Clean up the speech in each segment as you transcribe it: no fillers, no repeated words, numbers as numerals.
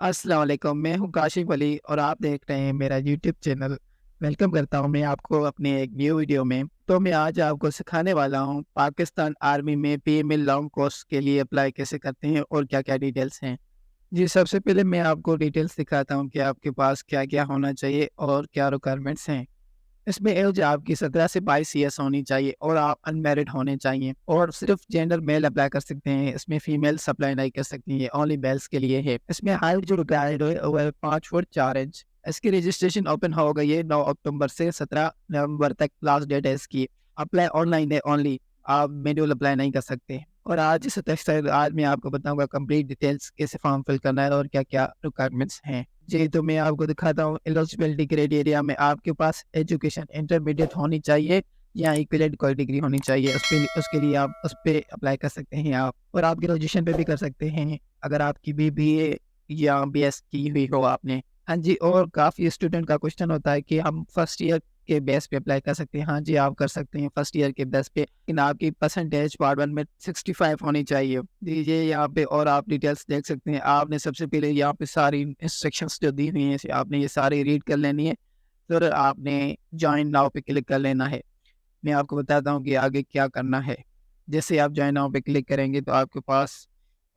अस्सलाम वालेकुम, मैं हूँ काशिफ अली और आप देख रहे हैं मेरा यूट्यूब चैनल। वेलकम करता हूँ मैं आपको अपने एक न्यू वीडियो में। तो मैं आज आपको सिखाने वाला हूँ पाकिस्तान आर्मी में पीएमएल लॉन्ग कोर्स के लिए अप्लाई कैसे करते हैं और क्या-क्या डिटेल्स हैं। जी, सबसे पहले मैं आपको डिटेल्स दिखाता हूँ कि आपके पास क्या-क्या होना चाहिए और क्या रिक्वायरमेंट्स हैं। इसमें एज आपकी 17 से 22 ईयर्स होनी चाहिए और आप अनमैरिड होने चाहिए और सिर्फ जेंडर मेल अप्लाई कर सकते हैं। इसमें फीमेल्स अप्लाई नहीं कर सकती है, ओनली मेल्स के लिए है। इसमें हाइट जो रिक्वायर्ड है वो है 5 फुट 4 इंच। इसकी रजिस्ट्रेशन ओपन हो गई है 9 अक्टूबर से 17 नवंबर तक लास्ट डेट है इसकी। अप्लाई ऑनलाइन है ओनली, आप मैनुअल अप्लाई नहीं कर सकते। और आज इस टेक्सटाइल आज मैं आपको बताऊंगा कंप्लीट डिटेल्स कैसे फॉर्म फिल करना है और क्या-क्या रिक्वायरमेंट्स हैं। जी, तो मैं आपको दिखाता हूँ एलिजिबिलिटी क्राइटेरिया में आपके पास एजुकेशन इंटरमीडिएट होनी चाहिए या इक्विवेलेंट कोई डिग्री होनी चाहिए। उसके लिए आप उस पे अप्लाई कर सकते हैं आप और आप ग्रेजुएशन पे भी कर सकते हैं अगर आपकी बीबीए या बीएस की हुई हो आपने। हाँ जी, और काफ़ी स्टूडेंट का क्वेश्चन होता है कि हम फर्स्ट ईयर के बेस पे अप्लाई कर सकते हैं। हाँ जी, आप कर सकते हैं फर्स्ट ईयर के बेस पे, लेकिन आपकी परसेंटेज पार्ट 1 में 65 होनी चाहिए। दीजिए यहाँ पे और आप डिटेल्स देख सकते हैं। आपने सबसे पहले यहाँ पे सारी इंस्ट्रक्शंस जो दी हुई हैं आपने ये सारी रीड कर लेनी है। फिर आपने जॉइन नाउ पे क्लिक कर लेना है। मैं आपको बताता हूँ कि आगे क्या करना है। जैसे आप जॉइन नाउ पे क्लिक करेंगे तो आपके पास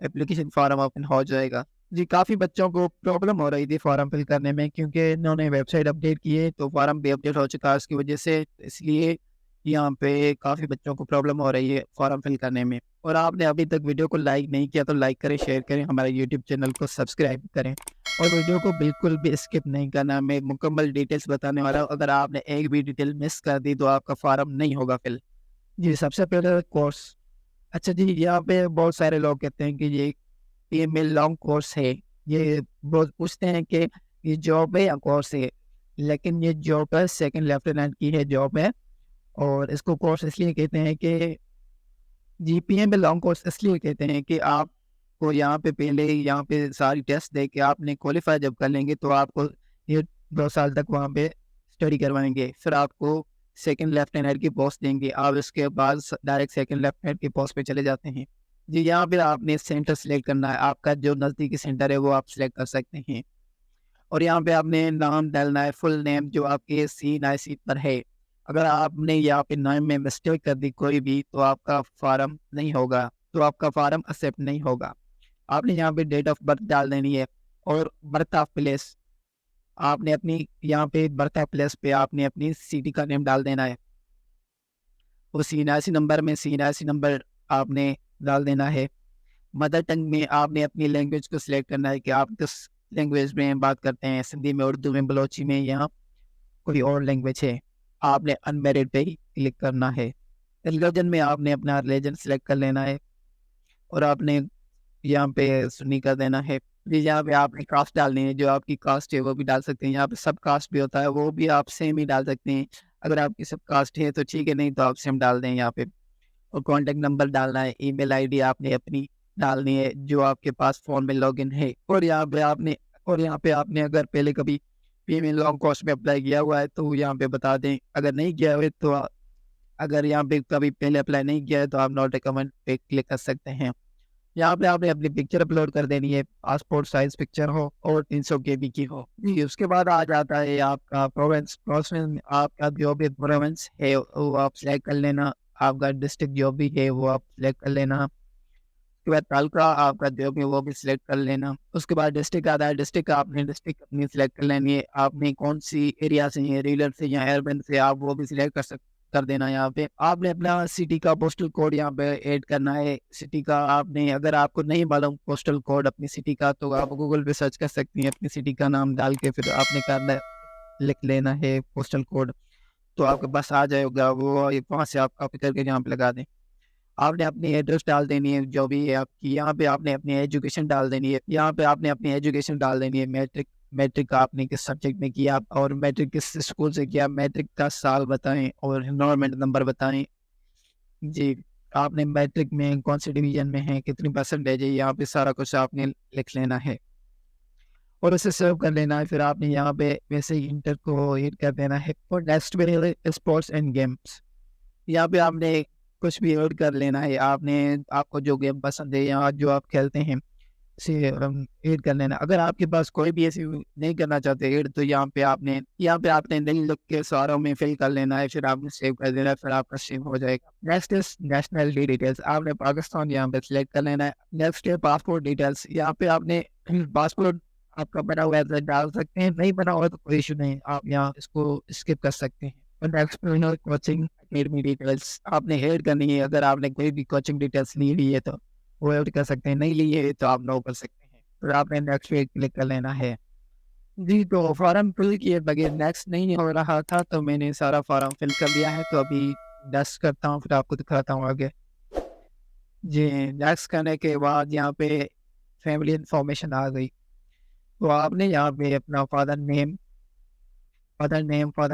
एप्लीकेशन फॉर्म ओपन हो जाएगा। जी, काफ़ी बच्चों को प्रॉब्लम हो रही थी फॉर्म फिल करने में क्योंकि इन्होंने वेबसाइट अपडेट की है तो फॉर्म भी अपडेट हो चुका है उसकी वजह से, इसलिए यहाँ पे काफ़ी बच्चों को प्रॉब्लम हो रही है फॉर्म फिल करने में। और आपने अभी तक वीडियो को लाइक नहीं किया तो लाइक करें, शेयर करें, हमारे यूट्यूब चैनल को सब्सक्राइब करें और वीडियो को बिल्कुल भी स्किप नहीं करना। मैं मुकम्मल डिटेल्स बताने वाला हूँ, अगर आपने एक भी डिटेल मिस कर दी तो आपका फॉर्म नहीं होगा फिल। जी, सबसे पहले कोर्स। अच्छा जी, यहाँ पे बहुत सारे लोग कहते हैं कि ये मेरा लॉन्ग कोर्स है। ये बहुत पूछते हैं कि ये जॉब है या कोर्स है? लेकिन ये जॉब है, सेकंड लेफ्टिनेंट की है जॉब है और इसको कोर्स इसलिए कहते हैं कि जीपीए में लॉन्ग कोर्स इसलिए कहते हैं कि आपको यहाँ पे पहले यहाँ पे सारी टेस्ट दे के आपने क्वालीफाई जब कर लेंगे तो आपको ये 2 साल तक वहाँ पे स्टडी करवाएँगे। फिर आपको सेकंड लेफ्टिनेंट की पोस्ट देंगे। आप इसके बाद डायरेक्ट सेकंड लेफ्टिनेंट की पोस्ट पे चले जाते हैं। जी, यहाँ पे आपने सेंटर सेलेक्ट करना है। आपका जो नज़दीकी सेंटर है वो आप सेलेक्ट कर सकते हैं और यहाँ पे आपने नाम डालना है, फुल नेम जो आपके सीन पर है। अगर आपने यहाँ पे नाम में मिस्टेक कर दी कोई भी तो आपका फार्म नहीं होगा, तो आपका फार्म एक्सेप्ट नहीं होगा। आपने यहाँ पे डेट ऑफ बर्थ डाल देनी है और बर्थ ऑफ प्लेस आपने अपनी यहाँ पे बर्थ ऑफ प्लेस पे आपने अपनी सिटी का नेम डाल देना है। वो सीनासी नंबर में सीनासी नंबर आपने डाल देना है। मदर टंग में आपने अपनी लैंग्वेज को सिलेक्ट करना है कि आप किस लैंग्वेज में बात करते हैं, सिंधी में, उर्दू में, बलोची में या कोई और लैंग्वेज है। आपने अनमैरिड पे ही क्लिक करना है। रिलीजन में आपने अपना रिलीजन सिलेक्ट कर लेना है और आपने यहाँ पे सुन्नी कर देना है। फिर यहाँ पे आपने कास्ट डालनी है, जो आपकी कास्ट है वो भी डाल सकते हैं। यहाँ पे सब कास्ट भी होता है, वो भी आप सेम ही डाल सकते हैं। अगर आपकी सब कास्ट है तो ठीक है, नहीं तो आप सेम डाल दें यहाँ पे। और कॉन्टैक्ट नंबर डालना है, ईमेल आईडी आपने अपनी डालनी है जो आपके पास फ़ोन में लॉगिन है। और यहाँ पे आपने अगर पहले कभी प्रीमियम लॉन्ग कोर्स में अप्लाई किया हुआ है तो यहाँ पे बता दें। अगर नहीं किया हुआ है तो अगर यहाँ पे कभी पहले अप्लाई नहीं किया है तो आप नॉट रिकमेंड पे क्लिक कर सकते हैं। यहाँ पे आपने अपनी पिक्चर अपलोड कर देनी है, पासपोर्ट साइज़ पिक्चर हो और 300 केबी की हो। जी, उसके बाद आ जाता है आपका प्रोविंस। प्रोविंस में आपका जो भी प्रोविंस है वो आप सेलेक्ट कर लेना। आपका डिस्ट्रिक्ट जो भी है वो आप सिलेक्ट कर लेना। उसके बाद तालुका आपका जो भी है वो भी सिलेक्ट कर लेना। उसके बाद डिस्ट्रिक्ट आता है, डिस्ट्रिक्ट अपनी सिलेक्ट कर लेनी है। आपने कौन-सी एरिया से हैं, रूरल से या अर्बन से, आप वो भी सिलेक्ट कर देना है यहाँ पे। आपने अपना सिटी का पोस्टल कोड यहाँ पे ऐड करना है। सिटी का आपने, अगर आपको नहीं मालूम पोस्टल कोड अपनी सिटी का तो आप गूगल पे सर्च कर सकती हैं। अपनी सिटी का नाम डाल के फिर आपने करना लिख लेना है पोस्टल कोड, तो आपके पास आ जाएगा वो, वहाँ से आप कॉपी करके यहाँ पे लगा दें। आपने अपनी एड्रेस डाल देनी है जो भी है आपकी। यहाँ पे आपने अपनी एजुकेशन डाल देनी है। यहाँ पे आपने अपनी एजुकेशन डाल देनी है। मैट्रिक मैट्रिक आपने किस सब्जेक्ट में किया और मैट्रिक किस स्कूल से किया, मैट्रिक का साल बताएं और एनरोलमेंट नंबर बताएं। जी, आपने मैट्रिक में कौन से डिवीजन में है, कितनी परसेंटेज है, यहाँ पे सारा कुछ आपने लिख लेना है और उसे सेव कर लेना है। फिर आपने यहाँ पे वैसे ही इंटर को हिट कर देना है और नेक्स्ट में स्पोर्ट्स एंड गेम्स। यहाँ पे आपने कुछ भी ऐड कर लेना है। आपने, आपको जो गेम पसंद है या जो आप खेलते हैं, से ऐड कर लेना। अगर आपके पास कोई भी ऐसी नहीं करना चाहते ऐड, तो यहाँ पे आपने नहीं लिख के सारों में फिल कर लेना है, फिर आपने सेव कर देना है, फिर आपका सेव हो जाएगा। Next is nationality details. आपने पाकिस्तान यहाँ पे सिलेक्ट कर लेना है। नेक्स्ट है पासपोर्ट डिटेल्स। यहाँ पे आपने पासपोर्ट आपका बना हुआ है तो डाल सकते हैं, नहीं बना हुआ तो कोई इशू नहीं, आप यहाँ इसको स्किप कर सकते हैं। और नेक्स्ट कोचिंग एकेडमी डिटेल्स आपने ऐड करनी है। अगर आपने कोई भी कोचिंग डिटेल्स ली हुई है तो वो ऐड कर सकते हैं, नहीं लिए तो आप नो कर सकते हैं। फिर आपने नेक्स्ट पे क्लिक कर लेना है। जी, तो फॉर्म फिल किए बगैर नेक्स्ट नहीं हो रहा था, तो मैंने सारा फॉर्म फिल कर लिया है। तो अभी नेक्स्ट करता हूँ, फिर आपको दिखाता हूँ आगे। जी, नेक्स्ट करने के बाद यहाँ पे फैमिली इंफॉर्मेशन आ गई। तो आपने यहाँ पे अपना फादर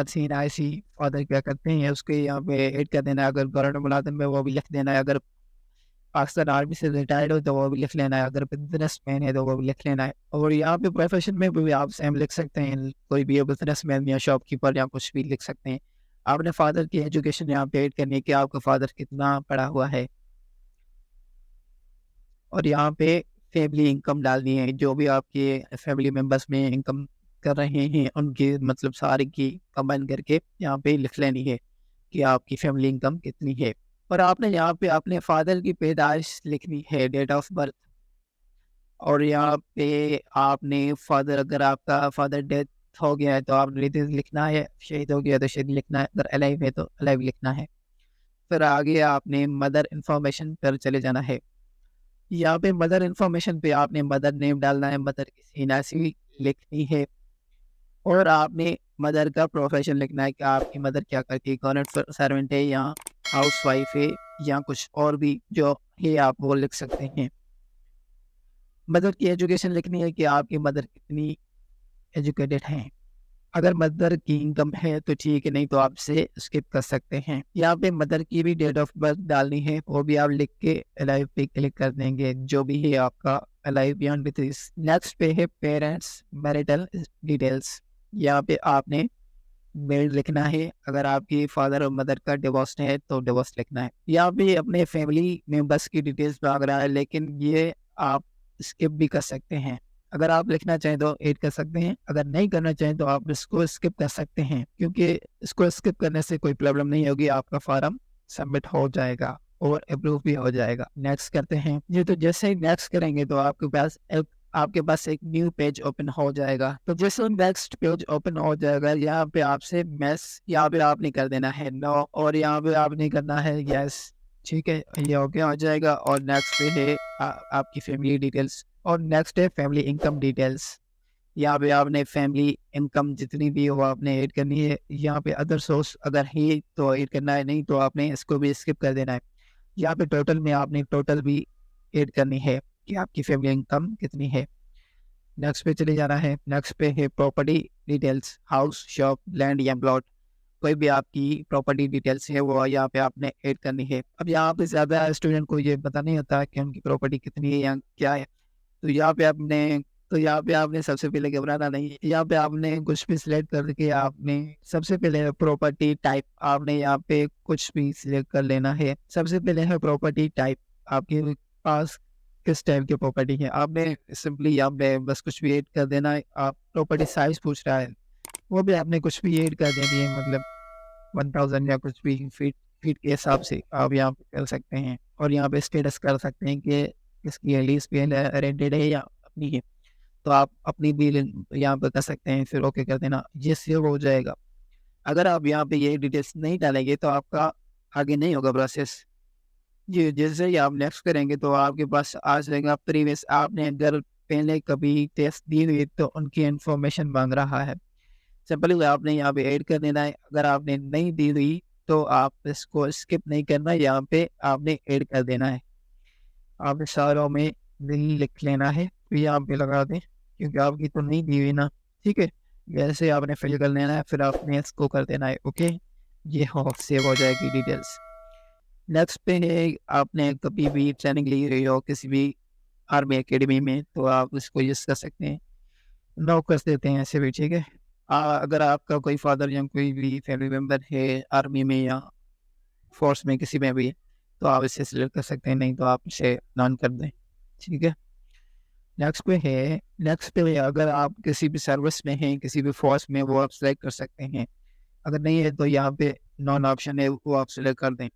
सीन IC, फादर क्या करते हैं उसके यहाँ पे ऐड कर देना है। अगर गवर्नमेंट मुलाजिम है वो भी लिख देना है। अगर पाकिस्तान आर्मी से रिटायर्ड हो तो वो भी लिख लेना है। अगर बिजनेसमैन है तो वो भी लिख लेना है। और यहाँ पे प्रोफेशन में भी आप सेम लिख सकते हैं, कोई भी बिजनेसमैन या शॉपकीपर या कुछ भी लिख सकते हैं। आपने फादर की एजुकेशन यहाँ पे ऐड करनी है कि आपका फादर कितना पढ़ा हुआ है। और यहाँ पे फैमिली इनकम डालनी है, जो भी आपके फैमिली मेंबर्स में इनकम कर रहे हैं उनकी मतलब सारी की कंबाइन करके यहाँ पे लिख लेनी है कि आपकी फैमिली इनकम कितनी है। और आपने यहाँ पे अपने फादर की पैदाइश लिखनी है, डेट ऑफ बर्थ। और यहाँ पे आपने फादर, अगर आपका फादर डेथ हो गया है तो आपने डेथ लिखना है, शहीद हो गया तो शहीद लिखना है, अगर अलाइव है तो अलाइव लिखना है। फिर आगे आपने मदर इन्फॉर्मेशन पर चले जाना है। यहाँ पे मदर इन्फॉर्मेशन पे आपने मदर नेम डालना है, मदर की सीनासी लिखनी है। और आपने मदर का प्रोफेशन लिखना है कि आपकी मदर क्या करती है, गवर्नमेंट सर्वेंट है या हाउस वाइफ है या कुछ और भी जो है आप वो लिख सकते हैं। मदर की एजुकेशन लिखनी है कि आपकी मदर कितनी एजुकेटेड हैं। अगर मदर की इनकम है तो ठीक है, नहीं तो आप इसे स्किप कर सकते हैं। यहाँ पे मदर की भी डेट ऑफ बर्थ डालनी है, वो भी आप लिख के अलाइव पे क्लिक कर देंगे, जो भी है आपका alive beyond with this. Next पे है पेरेंट्स मैरिटल डिटेल्स। यहाँ पे आपने मेल लिखना है। अगर आपकी फादर और मदर का डिवोर्स है तो डिवोर्स लिखना है। यहाँ पे अपने फैमिली मेंबर्स की डिटेल्स मांग रहा है, लेकिन ये आप स्किप भी कर सकते हैं। अगर आप लिखना चाहें तो ऐड कर सकते हैं, अगर नहीं करना चाहें तो आप इसको स्किप कर सकते हैं, क्योंकि इसको स्किप करने से कोई प्रॉब्लम नहीं होगी, आपका फॉर्म सबमिट हो जाएगा और अप्रूव भी हो जाएगा। नेक्स्ट करते हैं। ये तो जैसे ही नेक्स्ट करेंगे तो आपके पास एक न्यू पेज ओपन हो जाएगा। तो जैसे नेक्स्ट पेज ओपन हो जाएगा, यहाँ पे आपसे यहाँ पे आपने कर देना है नो, और यहाँ पे आपने करना है यस। ठीक है, ये ओके हो जाएगा। और नेक्स्ट पे है आपकी फैमिली डिटेल्स। और नेक्स्ट है फैमिली इनकम डिटेल्स। यहाँ पे आपने फैमिली इनकम जितनी भी हो आपने ऐड करनी है। यहाँ पे अदर सोर्स अगर है तो ऐड करना है, नहीं तो आपने इसको भी स्किप कर देना है। यहाँ पे टोटल में आपने टोटल भी ऐड करनी है कि आपकी फैमिली इनकम कितनी है। नेक्स्ट पे चले जाना है। नेक्स्ट पे है property details, house, shop, land या प्लॉट। कोई भी आपकी प्रॉपर्टी डिटेल्स है वो यहाँ पे आपने ऐड करनी है। अब यहाँ पे ज़्यादा स्टूडेंट को ये पता नहीं होता कि उनकी प्रॉपर्टी कितनी है या क्या है। तो यहाँ पे आपने सबसे पहले घबराना नहीं है। यहाँ पे आपने कुछ भी सिलेक्ट करके आपने सबसे पहले प्रॉपर्टी टाइप आपने यहाँ पे कुछ भी सिलेक्ट कर लेना है। सबसे पहले है प्रॉपर्टी टाइप, आपके पास किस टाइप की प्रॉपर्टी है। आपने सिंपली यहाँ पे बस कुछ भी ऐड कर देना है। आप प्रॉपर्टी साइज पूछ रहा है, वो भी आपने कुछ भी ऐड कर देनी है, मतलब 1000 या कुछ भी फीट फीट के हिसाब से आप यहाँ पे कर सकते हैं। और यहाँ पे स्टेटस कर सकते हैं कि इसकी लीज पे रेंटेड है या अपनी है, तो आप अपनी भी यहाँ पे कर सकते हैं। फिर ओके कर देना, ये सेव हो जाएगा। अगर आप यहाँ पे ये डिटेल्स नहीं डालेंगे तो आपका आगे नहीं होगा प्रोसेस। जी, जैसे ही आप नेक्स्ट करेंगे तो आपके पास आ जाएगा प्रीवियस, आपने अगर पहले कभी टेस्ट दी हुई तो उनकी इन्फॉर्मेशन मांग रहा है। सिंपली आपने यहाँ पे ऐड कर देना है। अगर आपने नहीं दी हुई तो आप इसको स्किप नहीं करना, यहाँ पे आपने ऐड कर देना है। आपने सारों में नहीं लिख लेना है, तो यहाँ पे लगा दें, क्योंकि आपकी तो नहीं दी हुई ना। ठीक है, वैसे आपने फिल कर लेना है, फिर आपने इसको कर देना है ओके। ये हो सेव हो जाएगी डिटेल्स। नेक्स्ट पे है, आपने कभी भी ट्रेनिंग ली रही हो किसी भी आर्मी एकेडमी में तो आप इसको यूज़ कर सकते हैं। नो कर देते हैं ऐसे भी, ठीक है। अगर आपका कोई फादर या कोई भी फैमिली मेम्बर है आर्मी में या फोर्स में किसी में भी, तो आप इसे सिलेक्ट कर सकते हैं, नहीं तो आप इसे नॉन कर दें, ठीक है। नेक्स्ट पे अगर आप किसी भी सर्विस में हैं, किसी भी फोर्स में, वो आप सेलेक्ट कर सकते हैं। अगर नहीं है तो यहाँ पे नॉन ऑप्शन है, वो आप सेलेक्ट कर दें।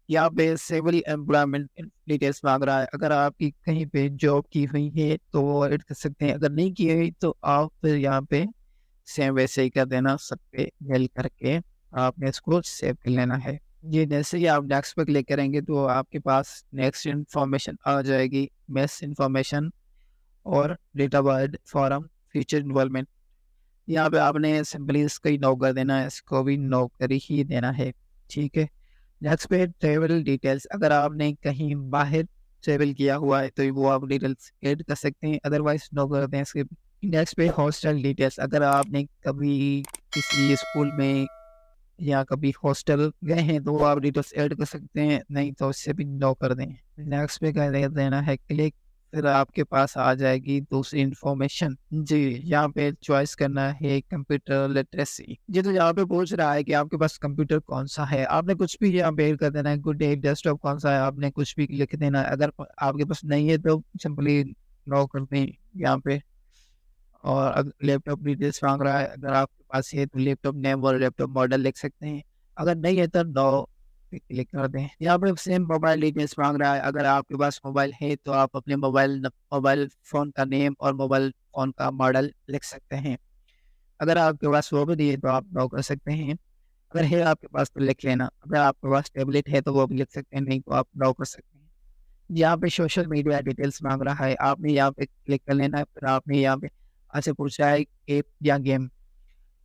यहाँ पे सिविल एम्प्लॉयमेंट डिटेल्स मांग रहा है। अगर आपकी कहीं पे जॉब की हुई है तो वो एड कर सकते हैं, अगर नहीं की हुई तो आप फिर यहाँ पे सेम वैसे ही कर देना, सब पे मेल करके आपने इसको सेव कर लेना है। ये जैसे ही आप नेक्स्ट पे क्लिक करेंगे तो आपके पास नेक्स्ट इन्फॉर्मेशन आ जाएगी, मेस इन्फॉर्मेशन और data birth forum future involvement. यहाँ पे आपने सिंपली इसको ही नो कर देना है, इसको भी नो कर ही देना है। ठीक है। नेक्स्ट पे ट्रेवल डिटेल्स, अगर आपने कहीं बाहर ट्रेवल किया हुआ है तो वो आप डिटेल्स ऐड कर सकते हैं, अदरवाइज नो कर दें इसके। नेक्स्ट पे हॉस्टल डिटेल्स, अगर आपने कभी किसी स्कूल में या कभी हॉस्टल गए हैं तो वो आप डिटेल्स ऐड कर सकते हैं, नहीं तो इससे भी नो कर दें। नेक्स्ट पे कर देना है क्लिक, फिर आपके पास आ जाएगी दूसरी इन्फॉर्मेशन। जी, यहाँ पे चॉइस करना है कंप्यूटर लिटरेसी। जी, तो यहाँ पे पूछ रहा है कि आपके पास कंप्यूटर कौन सा है, आपने कुछ भी यहाँ पे ऐड कर देना है। गुड डे, डेस्कटॉप कौन सा है, आपने कुछ भी लिख देना है। अगर आपके पास नहीं है तो सिंपली नो कर दें यहाँ पे। और अगर लैपटॉप डिटेल्स मांग रहा है, अगर आपके पास है तो लैपटॉप नेम और लैपटॉप मॉडल लिख सकते हैं, अगर नहीं है तो नो पे क्लिक कर दें। यहाँ पे सेम मोबाइल डिटेल्स मांग रहा है, अगर आपके पास मोबाइल है तो आप अपने मोबाइल फ़ोन का नेम और मोबाइल फ़ोन का मॉडल लिख सकते हैं। अगर आपके पास वो भी नहीं है तो आप नो कर सकते हैं, अगर है आपके पास तो लिख लेना। अगर आपके पास टैबलेट है तो वो भी लिख सकते हैं, नहीं तो आप नो कर सकते हैं। यहाँ पे सोशल मीडिया डिटेल्स मांग रहा है, आपने यहाँ पे क्लिक कर लेना है। फिर आपने यहाँ पे आपसे पूछ रहा है ऐप या गेम,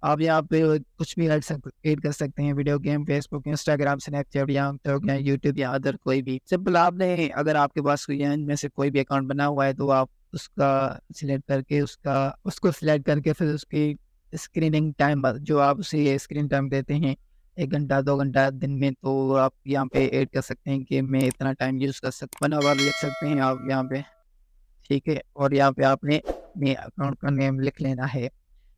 आप यहाँ पे कुछ भी ऐड कर सकते हैं, video game, Facebook, Instagram, Snapchat या टिकटॉक या यूट्यूब या अदर कोई भी। सिंपल आपने, अगर आपके पास कोई इनमें से कोई भी अकाउंट बना हुआ है तो आप उसका सिलेक्ट करके उसको सिलेक्ट करके फिर उसकी स्क्रीनिंग टाइम जो आप उसे स्क्रीन टाइम देते हैं 1 घंटा 2 घंटा दिन में, तो आप यहाँ पे ऐड कर सकते हैं कि मैं इतना टाइम यूज़ कर सकता हूँ, 1 आवर लिख सकते हैं आप यहाँ पे। ठीक है। और यहाँ पे आपने अपने अकाउंट का नेम लिख लेना है,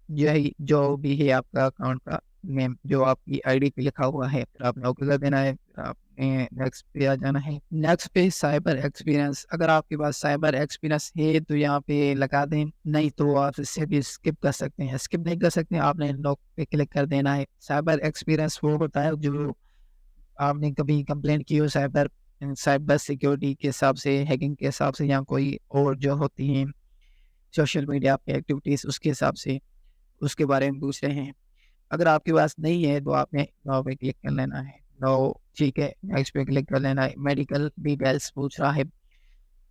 यही जो भी है आपका अकाउंट का नेम जो आपकी आईडी पे लिखा हुआ है, फिर आपने ओके कर देना है। फिर आपने नेक्स्ट पे आ जाना है। नेक्स्ट पे साइबर एक्सपीरियंस, अगर आपके पास साइबर एक्सपीरियंस है तो यहाँ पे लगा दें, नहीं तो आप इससे भी स्किप कर सकते हैं। स्किप नहीं कर सकते, आपने नो पे क्लिक कर देना है। साइबर एक्सपीरियंस वो होता है जो आपने कभी कंप्लेंट की हो साइबर साइबर सिक्योरिटी के हिसाब से, हैकिंग के हिसाब से, या कोई और जो होती हैं सोशल मीडिया पे एक्टिविटीज़ उसके हिसाब से, उसके बारे में पूछ रहे हैं। अगर आपके पास नहीं है तो आपने नो पे क्लिक कर लेना है। नो, ठीक है, नेक्स्ट पे क्लिक कर लेना है। मेडिकल डिटेल्स पूछ रहा है,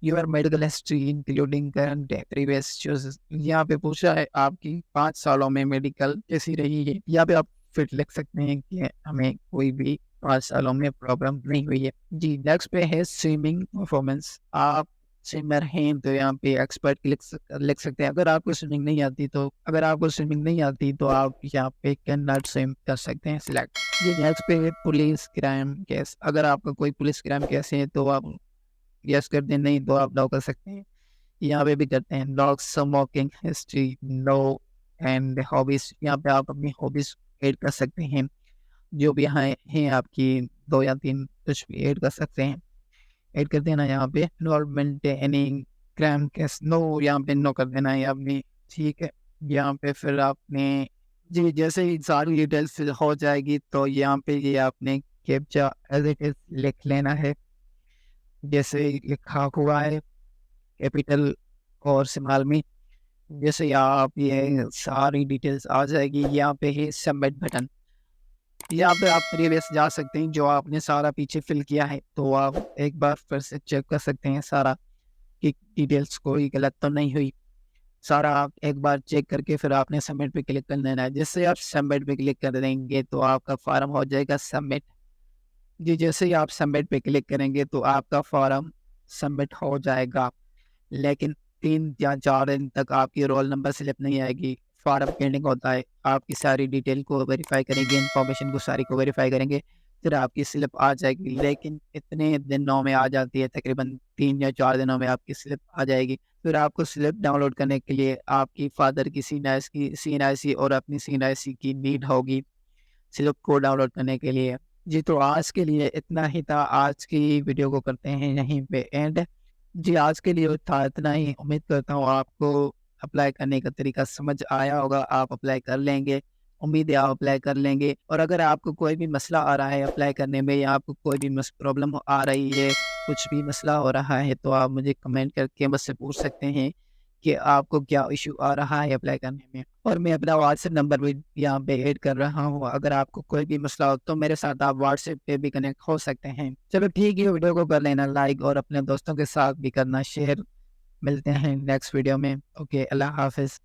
your medical history including current previous choose, यहाँ पे पूछ रहा है आपकी 5 सालों में मेडिकल कैसी रही है। यहाँ पे आप फिर लिख सकते हैं कि हमें कोई भी 5 सालों में प्रॉब्लम नहीं हुई है। जी, नेक्स्ट पे है स्विमिंग परफॉर्मेंस, आप स्विमर हैं तो यहाँ पे एक्सपर्ट लिख सकते हैं। अगर आपको स्विमिंग नहीं आती तो आप यहाँ पे कैन नॉट स्विम कर सकते हैं सिलेक्ट। ये नेक्स्ट पे है पुलिस क्राइम केस, अगर आपका कोई पुलिस क्राइम केस है तो आप यस कर दें, नहीं तो आप नो कर सकते हैं। यहाँ पे भी करते हैं। Dog smoking history no and hobbies, यहाँ पे आप अपनी हॉबीज ऐड कर सकते हैं, जो भी यहाँ हैं आपकी 2 या 3 कुछ भी ऐड कर सकते हैं, ऐड कर देना यहाँ पे। Involvement any crime case no, यहाँ पे नो कर देना है आपने। ठीक है। यहाँ पे फिर आपने जी जैसे ही सारी डिटेल्स हो जाएगी तो यहाँ पे ये आपने कैप्चा एज इट इज लिख लेना है, जैसे लिखा हुआ है कैपिटल और स्मॉल में। जैसे आप ये सारी डिटेल्स आ जाएगी, यहाँ पे है सबमिट बटन, यहाँ पे आप प्रीवियस जा सकते हैं, जो आपने सारा पीछे फिल किया है तो आप एक बार फिर से चेक कर सकते हैं सारा कि डिटेल्स कोई गलत तो नहीं हुई। सारा आप एक बार चेक करके फिर आपने सबमिट पे क्लिक कर देना है। जैसे आप सबमिट पे क्लिक कर देंगे तो आपका फॉर्म हो जाएगा सबमिट। जी, जैसे ही आप सबमिट पे क्लिक करेंगे तो आपका फॉर्म सबमिट हो जाएगा, लेकिन 3 या 4 दिन तक आपकी रोल नंबर स्लिप नहीं आएगी। फॉर्म पेंडिंग होता है, आपकी सारी डिटेल को वेरीफाई करेंगे, इन्फॉर्मेशन को सारी को वेरीफाई करेंगे, फिर आपकी स्लिप आ जाएगी। लेकिन इतने दिनों में आ जाती है, तकरीबन 3 या 4 दिनों में आपकी स्लिप आ जाएगी। फिर आपको स्लिप डाउनलोड करने के लिए आपकी फादर की CNIC और अपनी CNIC की नीड होगी स्लिप को डाउनलोड करने के लिए। जी, तो आज के लिए इतना ही था। आज की वीडियो को करते हैं यहीं पे end. Thank you for watching. जी, आज के लिए था इतना ही। उम्मीद करता हूँ आपको अप्लाई करने का तरीका समझ आया होगा, आप अप्लाई कर लेंगे। उम्मीद है आप अप्लाई कर लेंगे, और अगर आपको कोई भी मसला आ रहा है अप्लाई करने में, या आपको कोई भी प्रॉब्लम आ रही है, कुछ भी मसला हो रहा है, तो आप मुझे कमेंट करके मुझसे पूछ सकते हैं कि आपको क्या इश्यू आ रहा है अप्लाई करने में। और मैं अपना व्हाट्सएप नंबर भी यहाँ पे ऐड कर रहा हूँ, अगर आपको कोई भी मसला हो तो मेरे साथ आप व्हाट्सएप पे भी कनेक्ट हो सकते हैं। चलो ठीक है, वीडियो को कर लेना लाइक, और अपने दोस्तों के साथ भी करना शेयर। मिलते हैं नेक्स्ट वीडियो में। ओके, अल्लाह हाफ़िज़।